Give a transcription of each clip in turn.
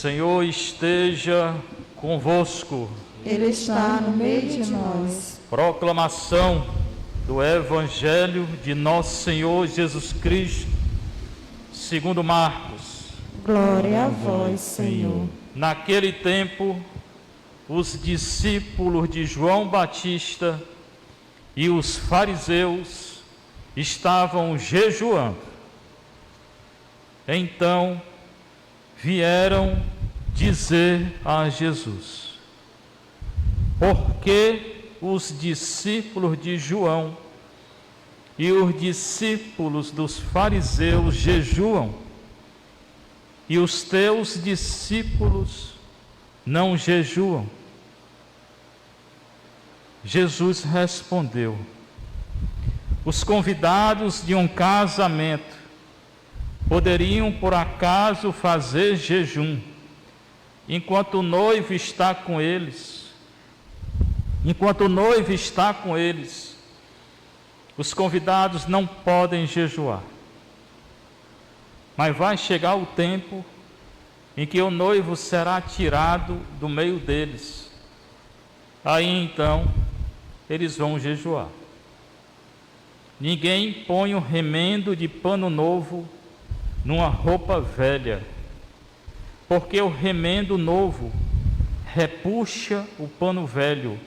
Senhor esteja convosco. Ele está no meio de nós. Proclamação do Evangelho de nosso Senhor Jesus Cristo, segundo Marcos. Glória a vós, Senhor. Naquele tempo, os discípulos de João Batista e os fariseus estavam jejuando. Então, vieram dizer a Jesus: por que os discípulos de João e os discípulos dos fariseus jejuam, e os teus discípulos não jejuam? Jesus respondeu: os convidados de um casamento poderiam por acaso fazer jejum enquanto o noivo está com eles? Enquanto o noivo está com eles, os convidados não podem jejuar. Mas vai chegar o tempo em que o noivo será tirado do meio deles. Aí então eles vão jejuar. Ninguém põe um remendo de pano novo numa roupa velha, porque o remendo novo repuxa o pano velho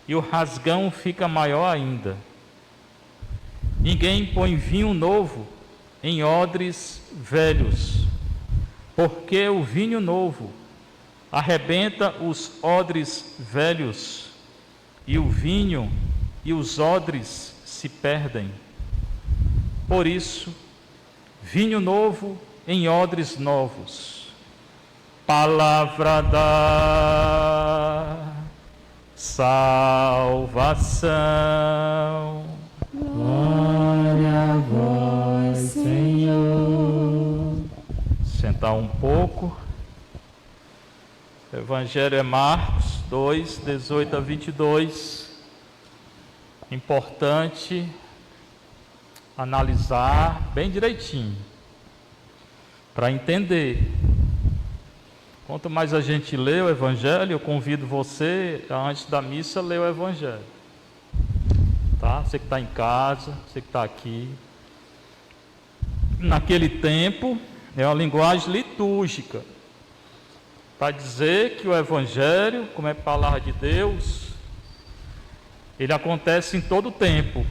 e o rasgão fica maior ainda. Ninguém põe vinho novo em odres velhos, porque o vinho novo arrebenta os odres velhos, e o vinho e os odres se perdem. Por isso, vinho novo em odres novos. Palavra da salvação. Glória a vós, Senhor. Sentar um pouco. O Evangelho é Marcos 2, 18 a 22. Importante analisar bem direitinho, para entender. Quanto mais a gente lê o Evangelho, eu convido você, antes da missa, a ler o Evangelho. Tá? Você que está em casa, você que está aqui. Naquele tempo, é uma linguagem litúrgica, para dizer que o Evangelho, como é palavra de Deus, ele acontece em todo o tempo.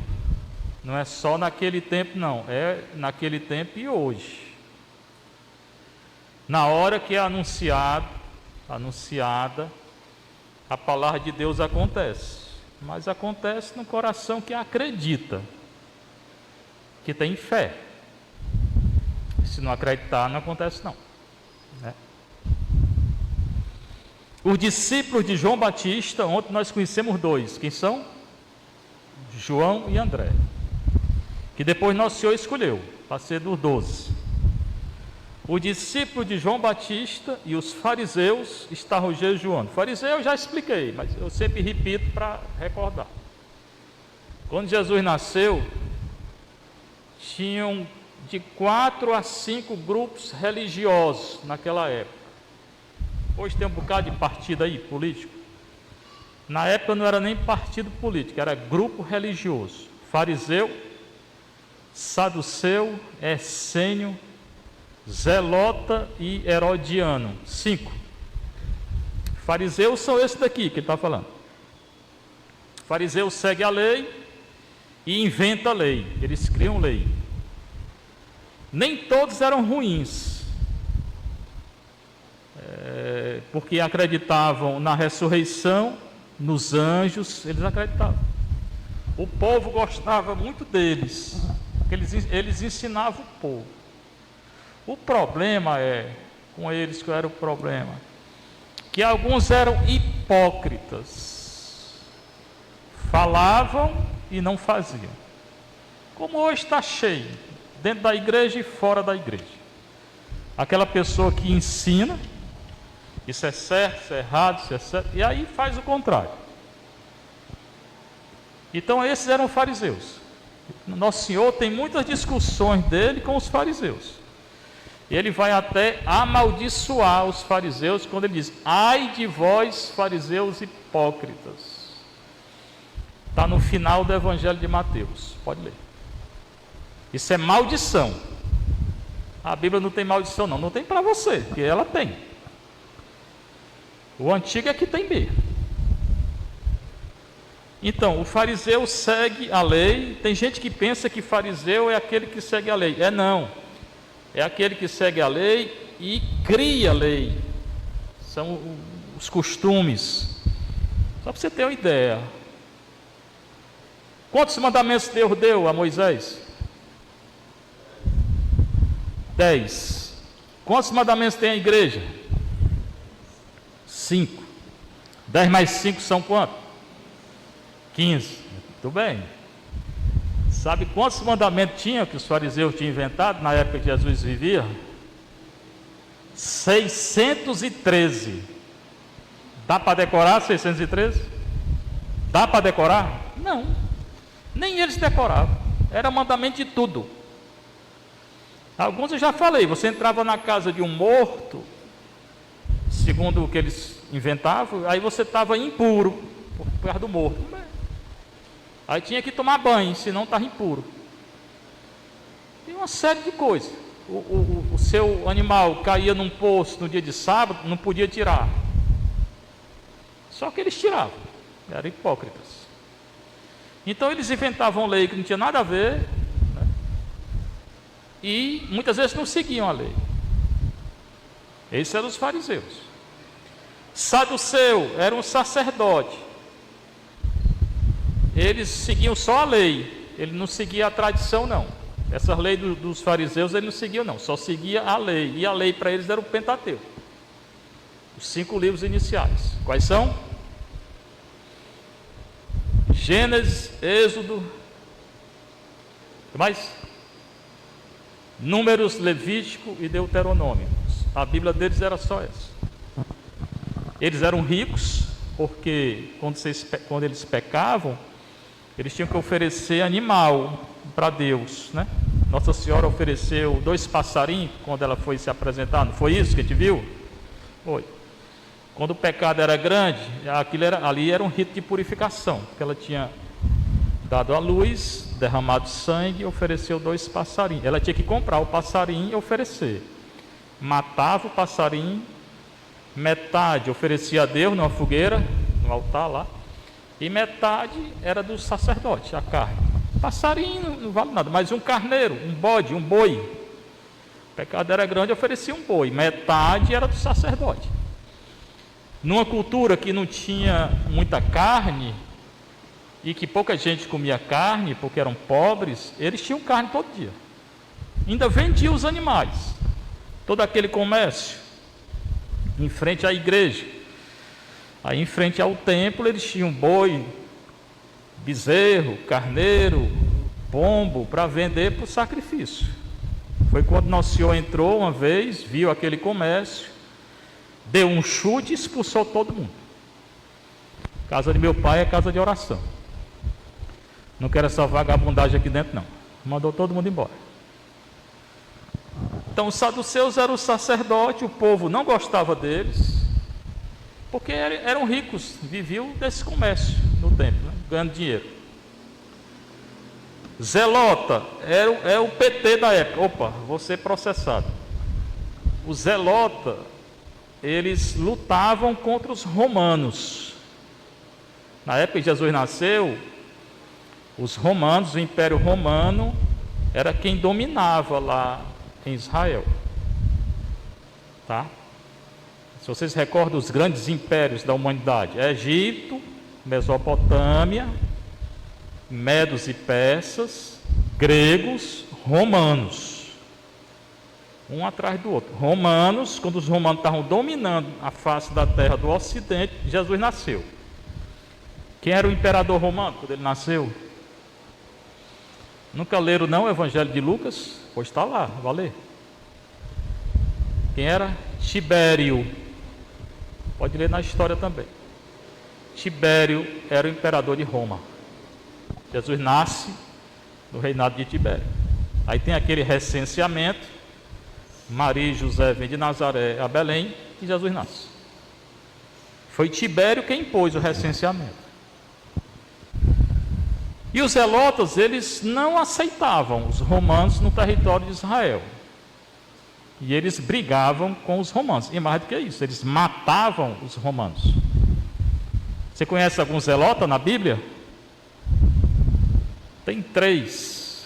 Não é só naquele tempo, não. É naquele tempo e hoje. Na hora que é anunciada, a palavra de Deus acontece. Mas acontece no coração que acredita, que tem fé. Se não acreditar, não acontece não. Né? Os discípulos de João Batista, ontem nós conhecemos dois. Quem são? João e André, que depois Nosso Senhor escolheu para ser dos 12. O discípulo de João Batista e os fariseus estavam jejuando. Fariseu eu já expliquei, mas eu sempre repito para recordar. Quando Jesus nasceu, tinham de 4 a 5 grupos religiosos naquela época. Hoje tem um bocado de partido aí, político. Na época não era nem partido político, era grupo religioso. Fariseu, saduceu, essênio, zelota e herodiano. 5. Fariseus são esses daqui que ele está falando. Fariseu segue a lei e inventa a lei. Eles criam lei. Nem todos eram ruins, porque acreditavam na ressurreição, nos anjos, eles acreditavam. O povo gostava muito deles, porque eles ensinavam o povo. O problema com eles, qual era o problema? Que alguns eram hipócritas, falavam e não faziam. Como hoje está cheio, dentro da igreja e fora da igreja. Aquela pessoa que ensina, isso é certo, isso é errado, isso é certo, e aí faz o contrário. Então esses eram fariseus. Nosso Senhor tem muitas discussões dele com os fariseus. Ele vai até amaldiçoar os fariseus quando ele diz: ai de vós, fariseus hipócritas. Está no final do Evangelho de Mateus, pode ler. Isso é maldição. A Bíblia não tem maldição não, não tem para você, porque ela tem. O antigo é que tem B. Então, o fariseu segue a lei. Tem gente que pensa que fariseu é aquele que segue a lei. Não. É aquele que segue a lei e cria a lei. São os costumes. Só para você ter uma ideia. Quantos mandamentos Deus deu a Moisés? 10. Quantos mandamentos tem a igreja? 5. 10 mais 5 são quantos? 15. Muito bem. Sabe quantos mandamentos tinha que os fariseus tinham inventado na época que Jesus vivia? 613. Dá para decorar 613? Dá para decorar? Não. Nem eles decoravam. Era mandamento de tudo. Alguns eu já falei. Você entrava na casa de um morto, segundo o que eles inventavam, aí você estava impuro por causa do morto. Aí tinha que tomar banho, senão estava impuro. Tem uma série de coisas. O seu animal caía num poço no dia de sábado, não podia tirar. Só que eles tiravam. Eram hipócritas. Então eles inventavam lei que não tinha nada a ver, né? E muitas vezes não seguiam a lei. Esses eram os fariseus. Saduceu era um sacerdote. Eles seguiam só a lei, ele não seguia a tradição não. Essa lei dos fariseus ele não seguia não, só seguia a lei. E a lei para eles era o Pentateuco. Os 5 livros iniciais. Quais são? Gênesis, Êxodo, o que mais? Números, Levítico e Deuteronômio. A Bíblia deles era só essa. Eles eram ricos, porque quando eles pecavam, eles tinham que oferecer animal para Deus, né? Nossa Senhora ofereceu 2 passarinhos quando ela foi se apresentar, não foi isso que a gente viu? Foi. Quando o pecado era grande, ali era um rito de purificação, porque ela tinha dado à luz, derramado sangue e ofereceu 2 passarinhos. Ela tinha que comprar o passarinho e oferecer. Matava o passarinho, metade oferecia a Deus numa fogueira, no altar lá, e metade era do sacerdote, a carne. Passarinho não vale nada, mas um carneiro, um bode, um boi. O pecado era grande, oferecia um boi, metade era do sacerdote. Numa cultura que não tinha muita carne e que pouca gente comia carne porque eram pobres, eles tinham carne todo dia. Ainda vendiam os animais. Todo aquele comércio em frente à igreja. Aí em frente ao templo eles tinham boi, bezerro, carneiro, pombo para vender para o sacrifício. Foi quando Nosso Senhor entrou uma vez, viu aquele comércio, deu um chute e expulsou todo mundo. Casa de meu pai é casa de oração. Não quero essa vagabundagem aqui dentro não. Mandou todo mundo embora. Então os saduceus eram o sacerdote, o povo não gostava deles, porque eram ricos, viviam desse comércio no templo, né? Ganhando dinheiro. Zelota é o PT da época. Opa, vou ser processado. O zelota, eles lutavam contra os romanos. Na época que Jesus nasceu, os romanos, o Império Romano, era quem dominava lá em Israel. Tá? Se vocês recordam os grandes impérios da humanidade, Egito, Mesopotâmia, Medos e Persas, gregos, romanos. Um atrás do outro. Romanos, quando os romanos estavam dominando a face da terra do ocidente, Jesus nasceu. Quem era o imperador romano quando ele nasceu? Nunca leram não o Evangelho de Lucas? Pois está lá, vai ler. Quem era? Tibério. Pode ler na história também. Tibério era o imperador de Roma. Jesus nasce no reinado de Tibério. Aí tem aquele recenseamento, Maria e José vêm de Nazaré a Belém e Jesus nasce. Foi Tibério quem impôs o recenseamento. E os zelotas, eles não aceitavam os romanos no território de Israel. E eles brigavam com os romanos. E mais do que isso, eles matavam os romanos. Você conhece algum zelota na Bíblia? Tem 3,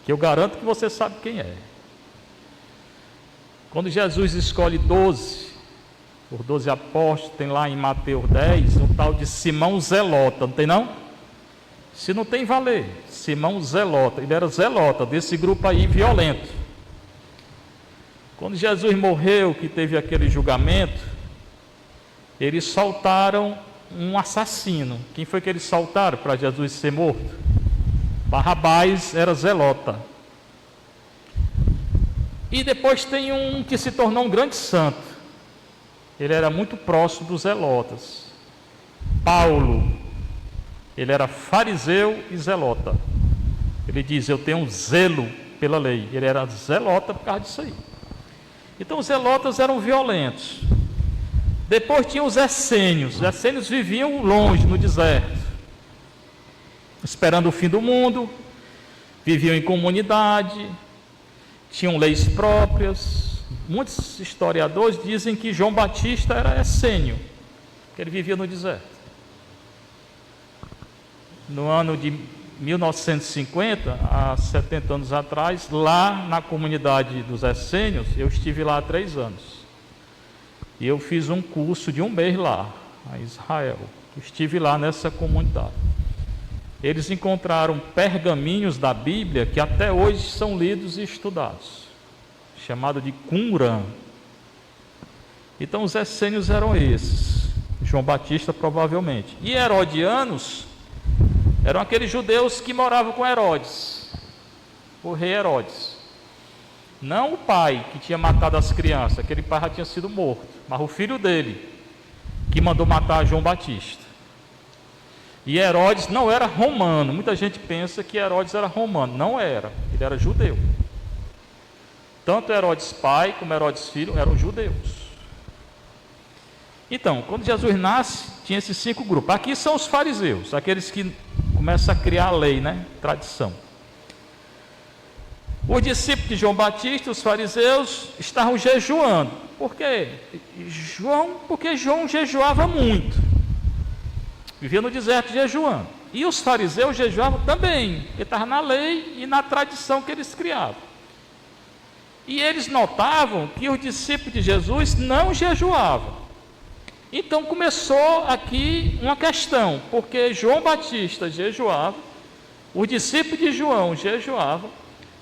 que eu garanto que você sabe quem é. Quando Jesus escolhe 12, os 12 apóstolos, tem lá em Mateus 10, um tal de Simão Zelota, não tem não? Se não tem, valer. Simão Zelota, ele era zelota desse grupo aí violento. Quando Jesus morreu, que teve aquele julgamento, eles soltaram um assassino. Quem foi que eles soltaram para Jesus ser morto? Barrabás era zelota. E depois tem um que se tornou um grande santo. Ele era muito próximo dos zelotas. Paulo, ele era fariseu e zelota. Ele diz, eu tenho um zelo pela lei. Ele era zelota por causa disso aí. Então os zelotas eram violentos. Depois tinha os essênios. Os essênios viviam longe, no deserto, esperando o fim do mundo. Viviam em comunidade, tinham leis próprias. Muitos historiadores dizem que João Batista era essênio, que ele vivia no deserto. No ano de 1950, há 70 anos atrás, lá na comunidade dos essênios, eu estive lá há 3 anos. E eu fiz um curso de 1 mês lá, em Israel. Estive lá nessa comunidade. Eles encontraram pergaminhos da Bíblia que até hoje são lidos e estudados, chamado de Qumran. Então os essênios eram esses, João Batista provavelmente. E herodianos eram aqueles judeus que moravam com Herodes, o rei Herodes. Não o pai que tinha matado as crianças, aquele pai já tinha sido morto, mas o filho dele, que mandou matar João Batista. E Herodes não era romano. Muita gente pensa que Herodes era romano. Não era, ele era judeu. Tanto Herodes pai como Herodes filho eram judeus. Então, quando Jesus nasce, tinha esses 5 grupos. Aqui são os fariseus, aqueles que começam a criar a lei, né? Tradição. Os discípulos de João Batista, os fariseus, estavam jejuando. Por quê? Porque João jejuava muito. Vivia no deserto jejuando. E os fariseus jejuavam também, porque estava na lei e na tradição que eles criavam. E eles notavam que os discípulos de Jesus não jejuavam. Então começou aqui uma questão, porque João Batista jejuava, os discípulos de João jejuavam,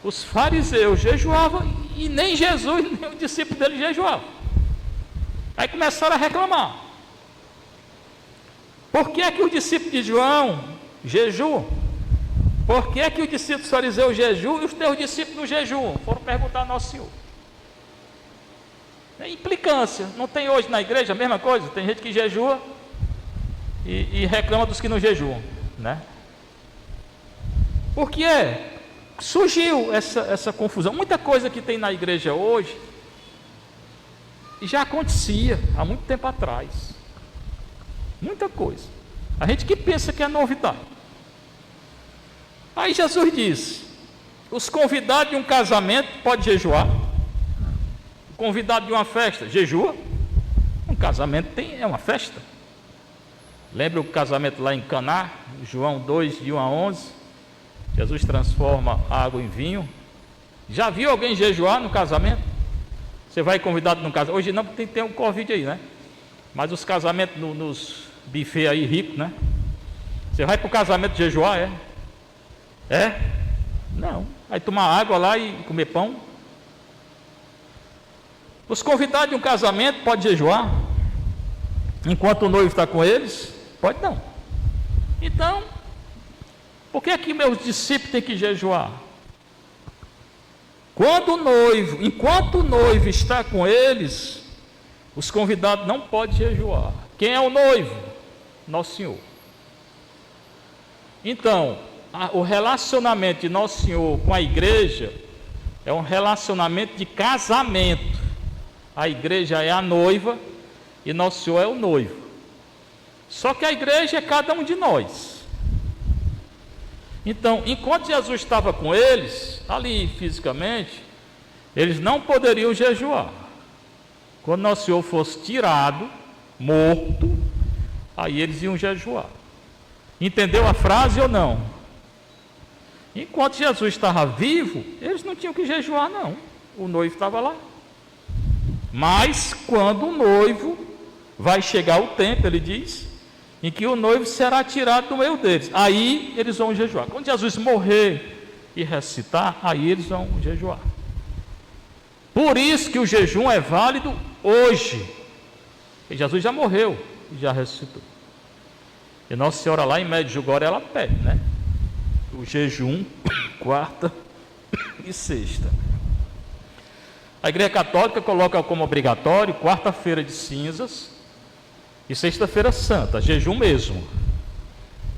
os fariseus jejuavam e nem Jesus, nem o discípulo dele jejuavam. Aí começaram a reclamar. Por que é que os discípulos de João jejuam? Por que é que os discípulos dos fariseus jejuam e os teus discípulos não jejuam? Foram perguntar ao Nosso Senhor. É implicância. Não tem hoje na igreja a mesma coisa? Tem gente que jejua e reclama dos que não jejuam, né? Por que é? Surgiu essa confusão. Muita coisa que tem na igreja hoje já acontecia há muito tempo atrás. Muita coisa. A gente que pensa que é novidade. Aí Jesus disse: os convidados de um casamento podem jejuar. O convidado de uma festa jejua. Um casamento é uma festa. Lembra o casamento lá em Caná, João 2, de 1 a 11? Jesus transforma água em vinho. Já viu alguém jejuar no casamento? Você vai convidado num casamento. Hoje não, porque tem um Covid aí, né? Mas os casamentos nos buffet aí ricos, né? Você vai para o casamento jejuar, é? É? Não. Vai tomar água lá e comer pão. Os convidados de um casamento podem jejuar enquanto o noivo está com eles? Pode não. Então, por que é que meus discípulos têm que jejuar? Enquanto o noivo está com eles, os convidados não podem jejuar. Quem é o noivo? Nosso Senhor. Então, o relacionamento de Nosso Senhor com a igreja É um relacionamento de casamento. A igreja é a noiva e Nosso Senhor é o noivo. Só que a igreja é cada um de nós. Então, enquanto Jesus estava com eles, ali fisicamente, eles não poderiam jejuar. Quando Nosso Senhor fosse tirado, morto, aí eles iam jejuar. Entendeu a frase ou não? Enquanto Jesus estava vivo, eles não tinham que jejuar, não. O noivo estava lá. Mas quando o noivo vai chegar o tempo, ele diz, em que o noivo será tirado do meio deles, aí eles vão jejuar. Quando Jesus morrer e ressuscitar, aí eles vão jejuar. Por isso que o jejum é válido hoje. E Jesus já morreu e já ressuscitou. E Nossa Senhora lá em Medjugorje, ela pede, né? O jejum, quarta e sexta. A Igreja Católica coloca como obrigatório quarta-feira de cinzas e sexta-feira santa, jejum mesmo.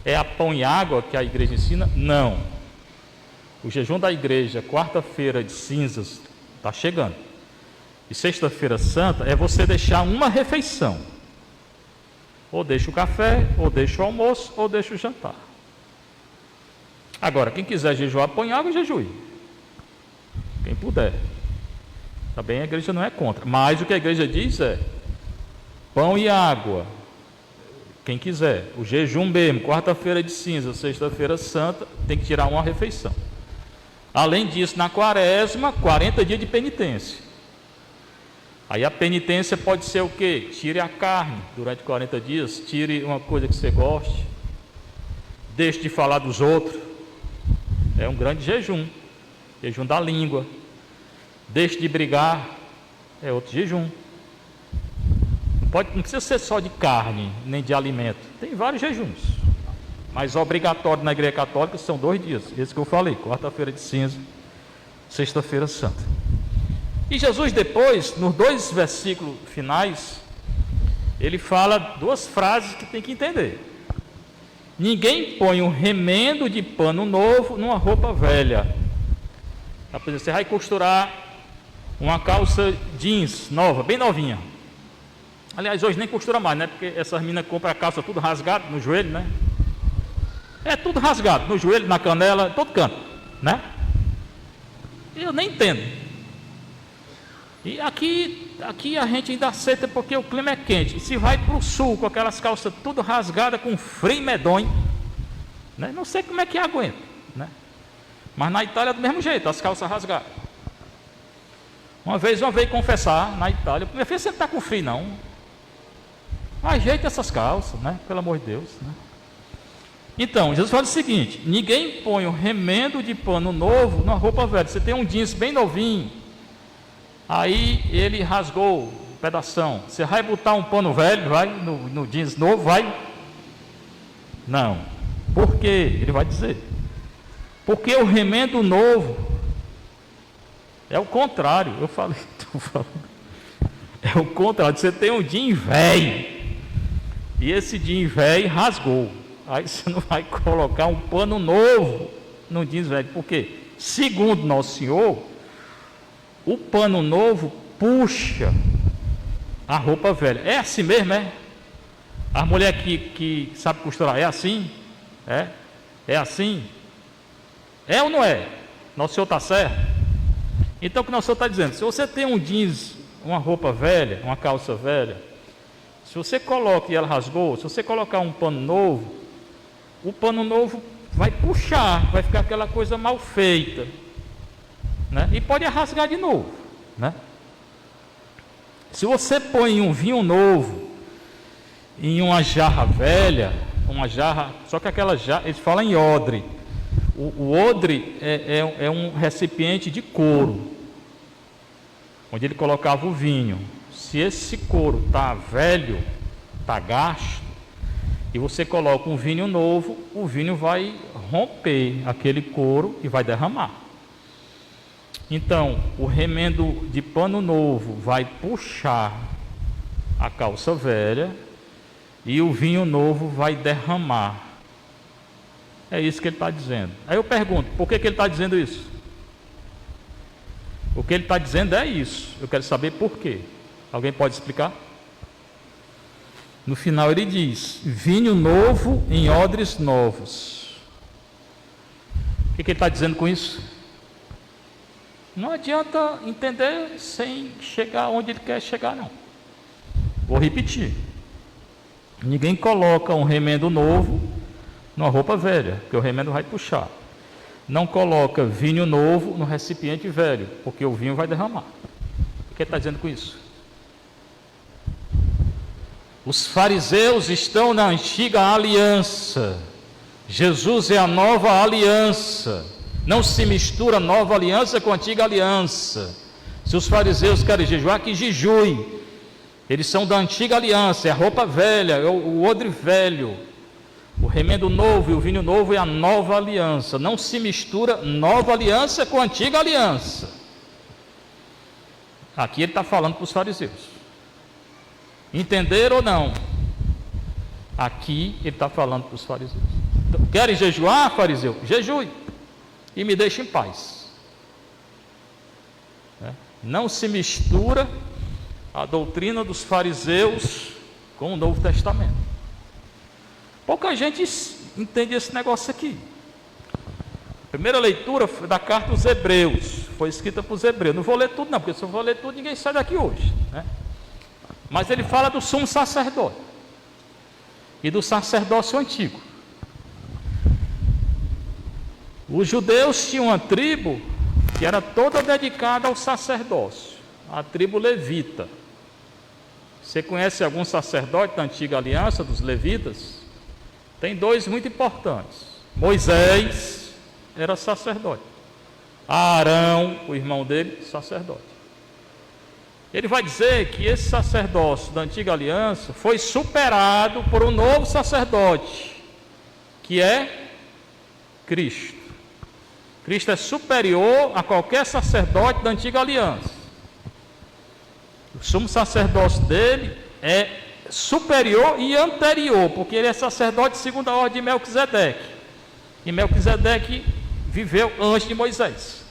É a pão e água que a igreja ensina? Não. O jejum da igreja, quarta-feira de cinzas, está chegando. E sexta-feira santa é você deixar uma refeição. Ou deixa o café, ou deixa o almoço, ou deixa o jantar. Agora, quem quiser jejuar, põe água e jejue. Quem puder. Também a igreja não é contra. Mas o que a igreja diz é pão e água. Quem quiser. O jejum mesmo, quarta-feira de cinza, sexta-feira santa, tem que tirar uma refeição. Além disso, na quaresma, 40 dias de penitência. Aí a penitência pode ser o quê? Tire a carne durante 40 dias, tire uma coisa que você goste, deixe de falar dos outros. É um grande jejum. Jejum da língua. Deixe de brigar. É outro jejum. Não precisa ser só de carne, nem de alimento. Tem vários jejuns. Mas obrigatório na Igreja Católica são 2 dias. Esse que eu falei, quarta-feira de cinza, sexta-feira santa. E Jesus depois, nos 2 versículos finais, ele fala 2 frases que tem que entender. Ninguém põe um remendo de pano novo numa roupa velha. Por exemplo, você vai costurar uma calça jeans nova, bem novinha. Aliás, hoje nem costura mais, né? Porque essas meninas compram a calça tudo rasgado no joelho, né? É tudo rasgado, no joelho, na canela, todo canto, né? Eu nem entendo. E aqui a gente ainda aceita porque o clima é quente. E se vai para o sul com aquelas calças tudo rasgadas, com frio medonho, né? Não sei como é que aguenta, né? Mas na Itália é do mesmo jeito, as calças rasgadas. Uma vez veio confessar na Itália, minha filha, você não está com frio não? Ajeita essas calças, né? Pelo amor de Deus, né? Então, Jesus fala o seguinte: ninguém põe um remendo de pano novo numa roupa velha. Você tem um jeans bem novinho, aí ele rasgou um pedação. Você vai botar um pano velho, vai, no jeans novo, vai? Não. Por quê? Ele vai dizer. Porque o remendo novo é o contrário. Eu falei, estou falando. É o contrário. Você tem um jeans velho, e esse jeans velho rasgou. Aí você não vai colocar um pano novo no jeans velho. Por quê? Segundo Nosso Senhor, o pano novo puxa a roupa velha. É assim mesmo, é? A mulher que sabe costurar, é assim? É assim? É ou não é? Nosso Senhor está certo? Então o que Nosso Senhor está dizendo? Se você tem um jeans, uma roupa velha, uma calça velha, se você coloca e ela rasgou, se você colocar um pano novo, o pano novo vai puxar, vai ficar aquela coisa mal feita, né? E pode rasgar de novo, né? Se você põe um vinho novo em uma jarra velha, uma jarra, só que aquela jarra, eles falam em odre. O odre é um recipiente de couro, onde ele colocava o vinho. Se esse couro está velho, está gasto, e você coloca um vinho novo, o vinho vai romper aquele couro e vai derramar. Então, o remendo de pano novo vai puxar a calça velha e o vinho novo vai derramar. É isso que ele está dizendo. Aí eu pergunto, por que ele está dizendo isso? O que ele está dizendo é isso. Eu quero saber por quê. Alguém pode explicar? No final ele diz: vinho novo em odres novos. O que ele está dizendo com isso? Não adianta entender sem chegar onde ele quer chegar, não. Vou repetir. Ninguém coloca um remendo novo numa roupa velha, porque o remendo vai puxar. Não coloca vinho novo no recipiente velho, porque o vinho vai derramar. O que ele está dizendo com isso? Os fariseus estão na antiga aliança. Jesus é a nova aliança. Não se mistura nova aliança com antiga aliança. Se os fariseus querem jejuar, que jejue. Eles são da antiga aliança, é a roupa velha, é o odre velho. O remendo novo e o vinho novo é a nova aliança. Não se mistura nova aliança com antiga aliança. Aqui ele está falando para os fariseus. Entenderam ou não? Aqui ele está falando para os fariseus. Então, querem jejuar, fariseu? Jejue e me deixe em paz. Não se mistura a doutrina dos fariseus com o Novo Testamento. Pouca gente entende esse negócio aqui. A primeira leitura da carta aos Hebreus, foi escrita para os Hebreus. Não vou ler tudo não, porque se eu for ler tudo, ninguém sai daqui hoje, né? Mas ele fala do sumo sacerdote e do sacerdócio antigo. Os judeus tinham uma tribo que era toda dedicada ao sacerdócio, a tribo levita. Você conhece algum sacerdote da antiga aliança, dos levitas? Tem dois muito importantes. Moisés era sacerdote. Arão, o irmão dele, sacerdote. Ele vai dizer que esse sacerdócio da antiga aliança foi superado por um novo sacerdote, que é Cristo. Cristo é superior a qualquer sacerdote da antiga aliança. O sumo sacerdócio dele é superior e anterior, porque ele é sacerdote segundo a ordem de Melquisedeque. E Melquisedeque viveu antes de Moisés.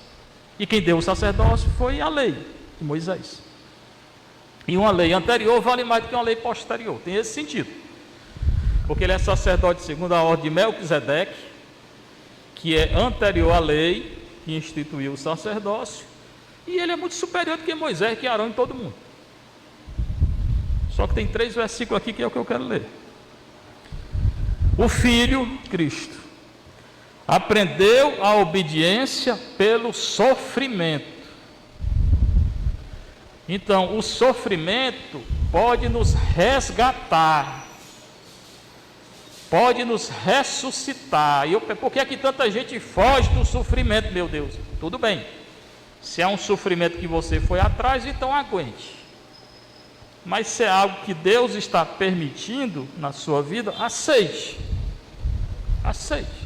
E quem deu o sacerdócio foi a lei de Moisés. E uma lei anterior vale mais do que uma lei posterior. Tem esse sentido. Porque ele é sacerdote segundo a ordem de Melquisedeque, que é anterior à lei que instituiu o sacerdócio. E ele é muito superior do que Moisés, que Arão e todo mundo. Só que tem 3 versículos aqui que é o que eu quero ler. O Filho, Cristo, aprendeu a obediência pelo sofrimento. Então, o sofrimento pode nos resgatar, pode nos ressuscitar. Por que é que tanta gente foge do sofrimento, meu Deus? Tudo bem. Se é um sofrimento que você foi atrás, então aguente. Mas se é algo que Deus está permitindo na sua vida, aceite. Aceite.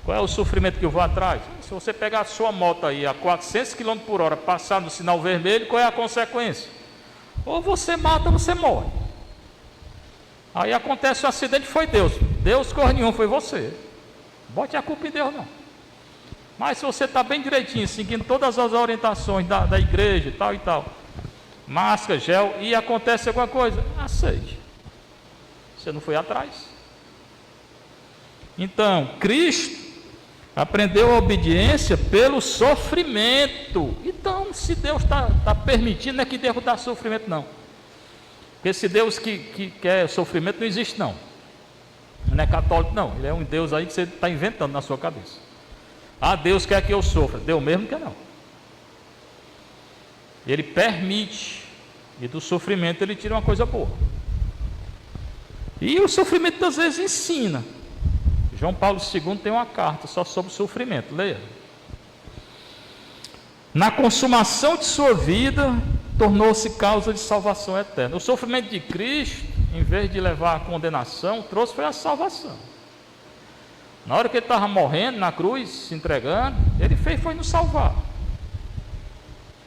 Qual é o sofrimento que eu vou atrás? Se você pegar a sua moto aí a 400 km por hora, passar no sinal vermelho, qual é a consequência? Ou você mata ou você morre. Aí acontece um acidente, foi Deus. Deus corre nenhum, foi você. Bote a culpa em Deus não. Mas se você está bem direitinho, seguindo todas as orientações da igreja e tal, máscara, gel, e acontece alguma coisa, aceite. Você não foi atrás. Então, Cristo aprendeu a obediência pelo sofrimento. Então, se Deus está permitindo, não é que Deus dá sofrimento, não. Porque esse Deus que quer sofrimento não existe, não. Não é católico, não. Ele é um Deus aí que você está inventando na sua cabeça. Ah, Deus quer que eu sofra. Deus mesmo quer não. Ele permite, e do sofrimento ele tira uma coisa boa. E o sofrimento às vezes ensina. João Paulo II tem uma carta só sobre o sofrimento, leia. Na consumação de sua vida, tornou-se causa de salvação eterna. O sofrimento de Cristo, em vez de levar à condenação, trouxe foi a salvação. Na hora que ele estava morrendo na cruz, se entregando, ele foi nos salvar.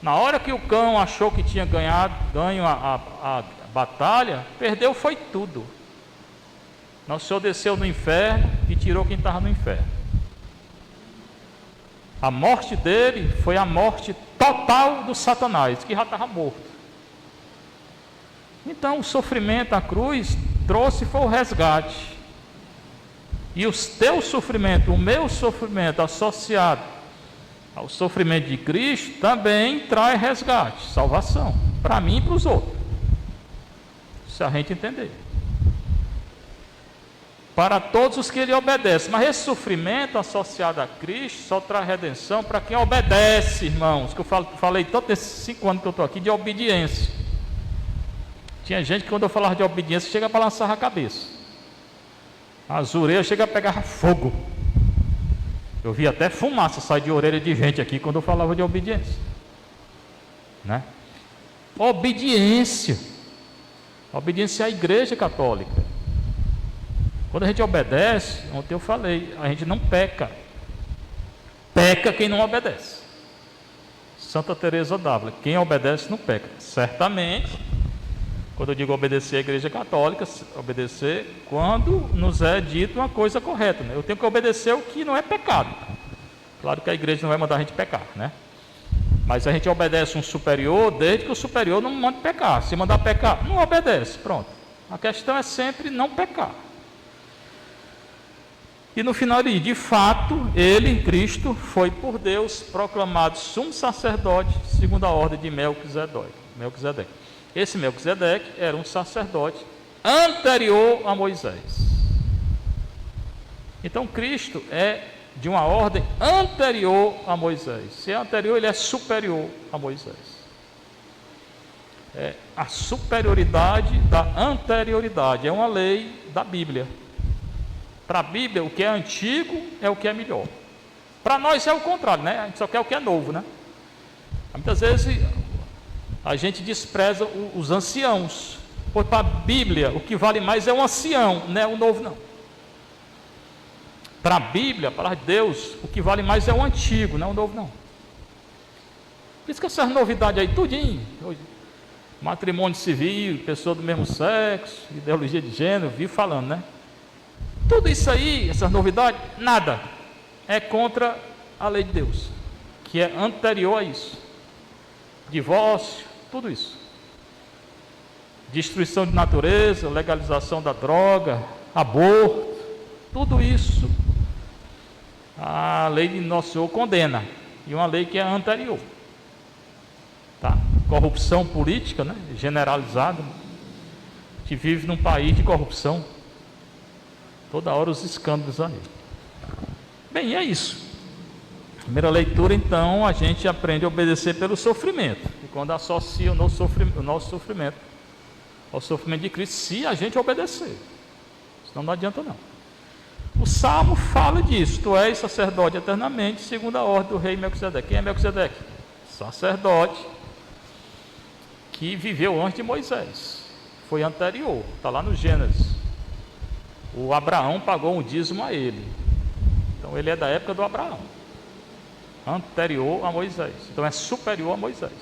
Na hora que o cão achou que tinha ganho a batalha, perdeu foi tudo. Nosso Senhor desceu no inferno e tirou quem estava no inferno. A morte dele foi a morte total do Satanás, que já estava morto. Então o sofrimento, a cruz, foi o resgate. E o teu sofrimento, o meu sofrimento associado ao sofrimento de Cristo, também traz resgate, salvação, para mim e para os outros. Se a gente entender. Para todos os que ele obedece. Mas esse sofrimento associado a Cristo só traz redenção para quem obedece, irmãos. Que eu falei todos esses 5 anos que eu estou aqui de obediência. Tinha gente que quando eu falava de obediência chega a balançar a cabeça. As orelhas chegam a pegar fogo. Eu vi até fumaça sair de orelha de gente aqui quando eu falava de obediência. Né? Obediência. Obediência à Igreja Católica. Quando a gente obedece, ontem eu falei, a gente não peca. Peca quem não obedece. Santa Teresa d'Ávila, quem obedece não peca. Certamente, quando eu digo obedecer à Igreja Católica, obedecer quando nos é dito uma coisa correta. Né? Eu tenho que obedecer o que não é pecado. Claro que a igreja não vai mandar a gente pecar, né? Mas a gente obedece um superior desde que o superior não mande pecar. Se mandar pecar, não obedece, pronto. A questão é sempre não pecar. E no final ali, de fato, ele, Cristo, foi por Deus proclamado sumo sacerdote segundo a ordem de Melquisedeque. Esse Melquisedeque era um sacerdote anterior a Moisés. Então Cristo é de uma ordem anterior a Moisés. Se é anterior, ele é superior a Moisés. É a superioridade da anterioridade. É uma lei da Bíblia. Para a Bíblia, o que é antigo é o que é melhor. Para nós é o contrário, né? A gente só quer o que é novo, né? Muitas vezes a gente despreza os anciãos. Pois para a Bíblia, o que vale mais é o ancião, não é o novo, não. Para a Bíblia, para Deus, o que vale mais é o antigo, não é o novo, não. Por isso que essas novidades aí, tudinho, hoje, matrimônio civil, pessoa do mesmo sexo, ideologia de gênero, vi falando, né? Tudo isso aí, essas novidades, nada é contra a lei de Deus, que é anterior a isso. Divórcio, tudo isso. Destruição de natureza, legalização da droga, aborto, tudo isso a lei de Nosso Senhor condena, e uma lei que é anterior. Tá? Corrupção política, né? Generalizada. A gente vive num país de corrupção. Toda hora os escândalos aí. Bem, é isso. Primeira leitura, então, a gente aprende a obedecer pelo sofrimento. E quando associa o nosso sofrimento ao sofrimento de Cristo, se a gente obedecer. Senão não adianta não. O Salmo fala disso. Tu és sacerdote eternamente, segundo a ordem do rei Melquisedeque. Quem é Melquisedeque? Sacerdote que viveu antes de Moisés. Foi anterior. Está lá no Gênesis. O Abraão pagou um dízimo a ele. Então ele é da época do Abraão, anterior a Moisés. Então é superior a Moisés,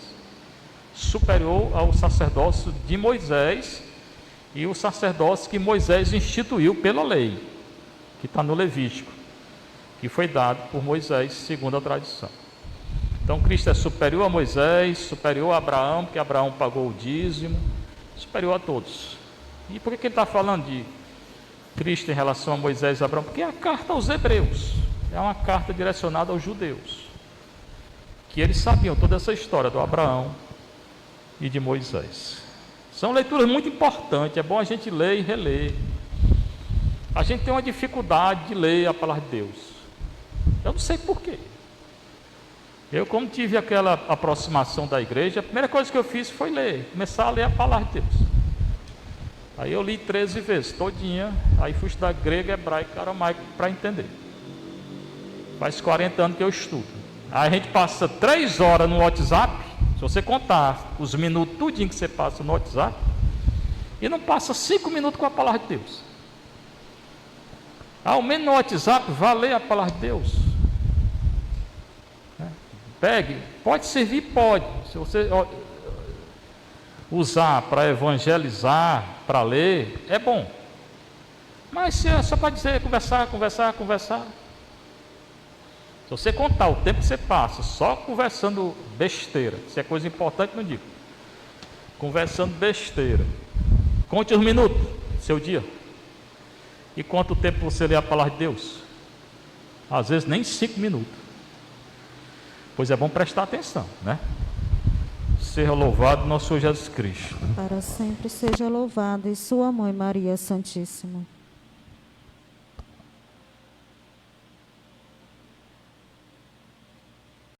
superior ao sacerdócio de Moisés e o sacerdócio que Moisés instituiu pela lei, que está no Levítico, que foi dado por Moisés segundo a tradição. Então Cristo é superior a Moisés, superior a Abraão, porque Abraão pagou o dízimo, superior a todos. E por que ele está falando de Cristo em relação a Moisés e Abraão? Porque é a carta aos Hebreus, é uma carta direcionada aos judeus, que eles sabiam toda essa história do Abraão e de Moisés. São leituras muito importantes, é bom a gente ler e reler. A gente tem uma dificuldade de ler a palavra de Deus, eu não sei porquê. Eu, como tive aquela aproximação da igreja, a primeira coisa que eu fiz foi ler, começar a ler a palavra de Deus. Aí eu li 13 vezes, todinha, aí fui estudar grego, hebraico, aramaico para entender. Faz 40 anos que eu estudo. Aí a gente passa 3 horas no WhatsApp, se você contar os minutos tudinho que você passa no WhatsApp, e não passa 5 minutos com a palavra de Deus. Ao menos no WhatsApp, vá ler a palavra de Deus. Pegue, pode servir, pode. Se você usar para evangelizar, para ler, é bom. Mas se é só para dizer, conversar. Se você contar o tempo que você passa só conversando besteira, se é coisa importante, não digo. Conversando besteira. Conte os minutos do seu dia. E quanto tempo você lê a palavra de Deus? Às vezes nem 5 minutos. Pois é bom prestar atenção, né? Seja louvado nosso Senhor Jesus Cristo. Para sempre seja louvado e sua mãe Maria Santíssima.